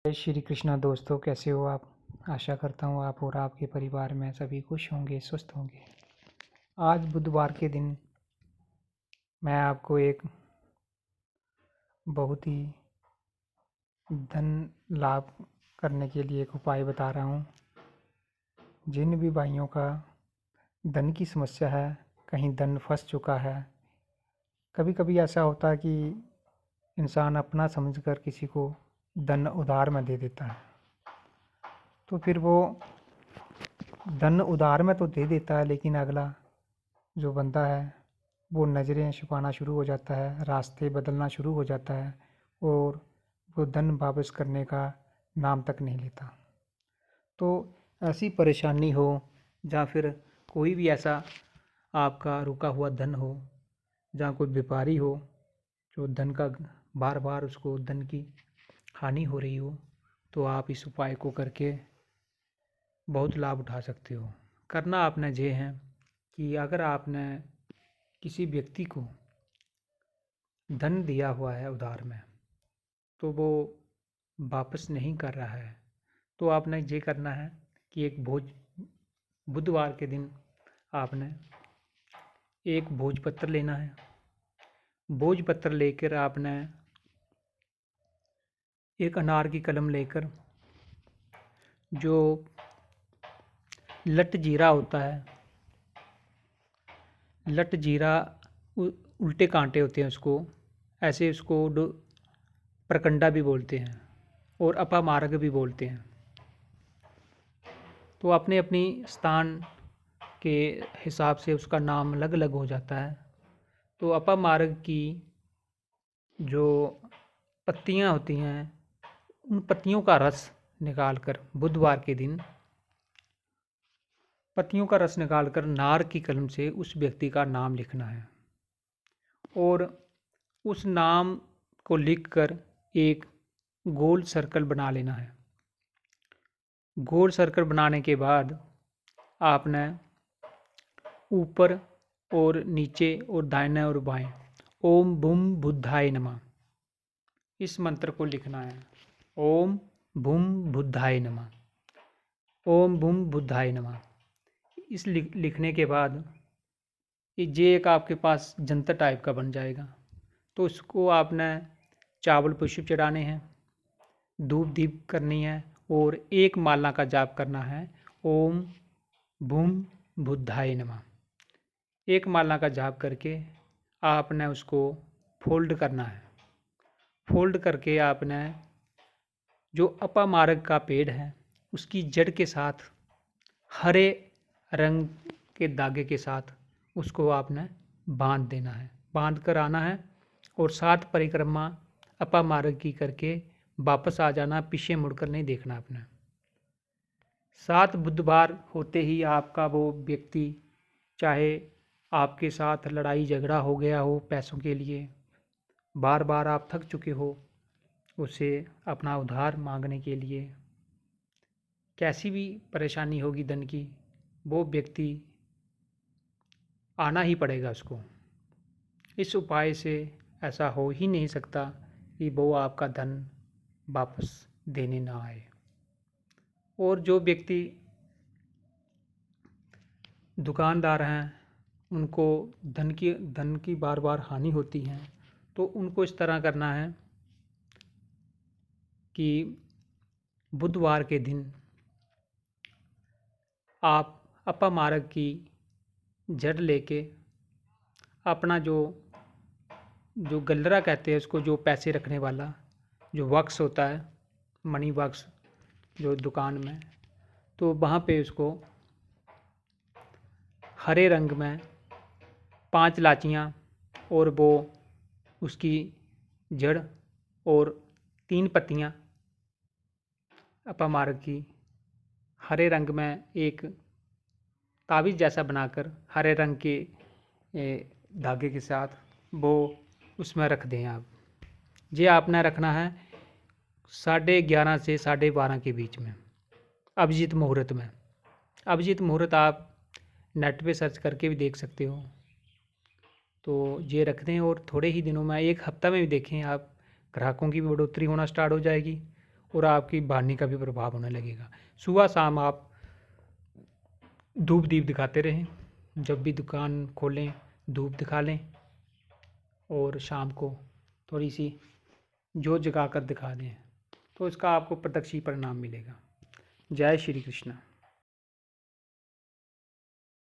जय श्री कृष्णा दोस्तों, कैसे हो आप। आशा करता हूँ आप और आपके परिवार में सभी खुश होंगे, स्वस्थ होंगे। आज बुधवार के दिन मैं आपको एक बहुत ही धन लाभ करने के लिए एक उपाय बता रहा हूँ। जिन भी भाइयों का धन की समस्या है, कहीं धन फंस चुका है, कभी कभी ऐसा होता है कि इंसान अपना समझकर किसी को धन उधार में दे देता है, तो फिर वो धन उधार में तो दे देता है, लेकिन अगला जो बंदा है वो नज़रें छुपाना शुरू हो जाता है, रास्ते बदलना शुरू हो जाता है और वो धन वापस करने का नाम तक नहीं लेता। तो ऐसी परेशानी हो या फिर कोई भी ऐसा आपका रुका हुआ धन हो, जहाँ कोई व्यापारी हो जो धन का बार बार उसको धन की हानि हो रही हो, तो आप इस उपाय को करके बहुत लाभ उठा सकते हो। करना आपने ये है कि अगर आपने किसी व्यक्ति को धन दिया हुआ है उधार में, तो वो वापस नहीं कर रहा है, तो आपने ये करना है कि एक बुधवार के दिन आपने एक भोजपत्र लेना है। भोजपत्र लेकर आपने एक अनार की कलम लेकर जो लट जीरा होता है, लट जीरा उल्टे कांटे होते हैं, उसको ऐसे उसको प्रकंडा भी बोलते हैं और अपामार्ग भी बोलते हैं। तो अपने अपनी स्थान के हिसाब से उसका नाम अलग अलग हो जाता है। तो अपामार्ग की जो पत्तियां होती हैं, उन पत्तियों का रस निकाल कर बुधवार के दिन पत्तियों का रस निकालकर नार की कलम से उस व्यक्ति का नाम लिखना है और उस नाम को लिखकर एक गोल सर्कल बना लेना है। गोल सर्कल बनाने के बाद आपने ऊपर और नीचे और दाहिने और बाएं ओम भूम बुद्धाय नमः इस मंत्र को लिखना है। ओम भूम बुद्धाय नमः, ओम भूम बुद्धाय नमः। इस लिखने के बाद ये एक आपके पास जंतर टाइप का बन जाएगा। तो उसको आपने चावल पुष्प चढ़ाने हैं, धूप दीप करनी है और एक माला का जाप करना है। ओम भूम बुद्धाय नमः एक माला का जाप करके आपने उसको फोल्ड करना है। फोल्ड करके आपने जो अपामार्ग का पेड़ है उसकी जड़ के साथ हरे रंग के धागे के साथ उसको आपने बांध देना है, बांध कर आना है और 7 परिक्रमा अपामार्ग की करके वापस आ जाना, पीछे मुड़कर नहीं देखना आपने। 7 बुधवार होते ही आपका वो व्यक्ति, चाहे आपके साथ लड़ाई झगड़ा हो गया हो पैसों के लिए, बार बार आप थक चुके हो उसे अपना उधार मांगने के लिए, कैसी भी परेशानी होगी धन की, वो व्यक्ति आना ही पड़ेगा उसको। इस उपाय से ऐसा हो ही नहीं सकता कि वो आपका धन वापस देने ना आए। और जो व्यक्ति दुकानदार हैं उनको धन की बार बार हानि होती है, तो उनको इस तरह करना है कि बुधवार के दिन आप अपामार्ग की जड़ लेके अपना जो जो गल्लरा कहते हैं उसको, जो पैसे रखने वाला जो बॉक्स होता है, मनी बॉक्स जो दुकान में, तो वहाँ पे उसको हरे रंग में 5 लाचियाँ और वो उसकी जड़ और 3 पत्तियाँ अपामार्ग की हरे रंग में एक ताबीज़ जैसा बनाकर हरे रंग के धागे के साथ वो उसमें रख दें आप। ये आपने रखना है 11:30 से 12:30 के बीच में, अभिजीत मुहूर्त में। अभिजीत मुहूर्त आप नेट पे सर्च करके भी देख सकते हो। तो ये रख दें और थोड़े ही दिनों में, 1 हफ्ता में भी देखें आप, ग्राहकों की भी बढ़ोतरी होना स्टार्ट हो जाएगी और आपकी वाणी का भी प्रभाव होने लगेगा। सुबह शाम आप धूप दीप दिखाते रहें, जब भी दुकान खोलें धूप दिखा लें और शाम को थोड़ी सी जोत जगा कर दिखा दें, तो इसका आपको प्रत्यक्ष ही परिणाम मिलेगा। जय श्री कृष्ण।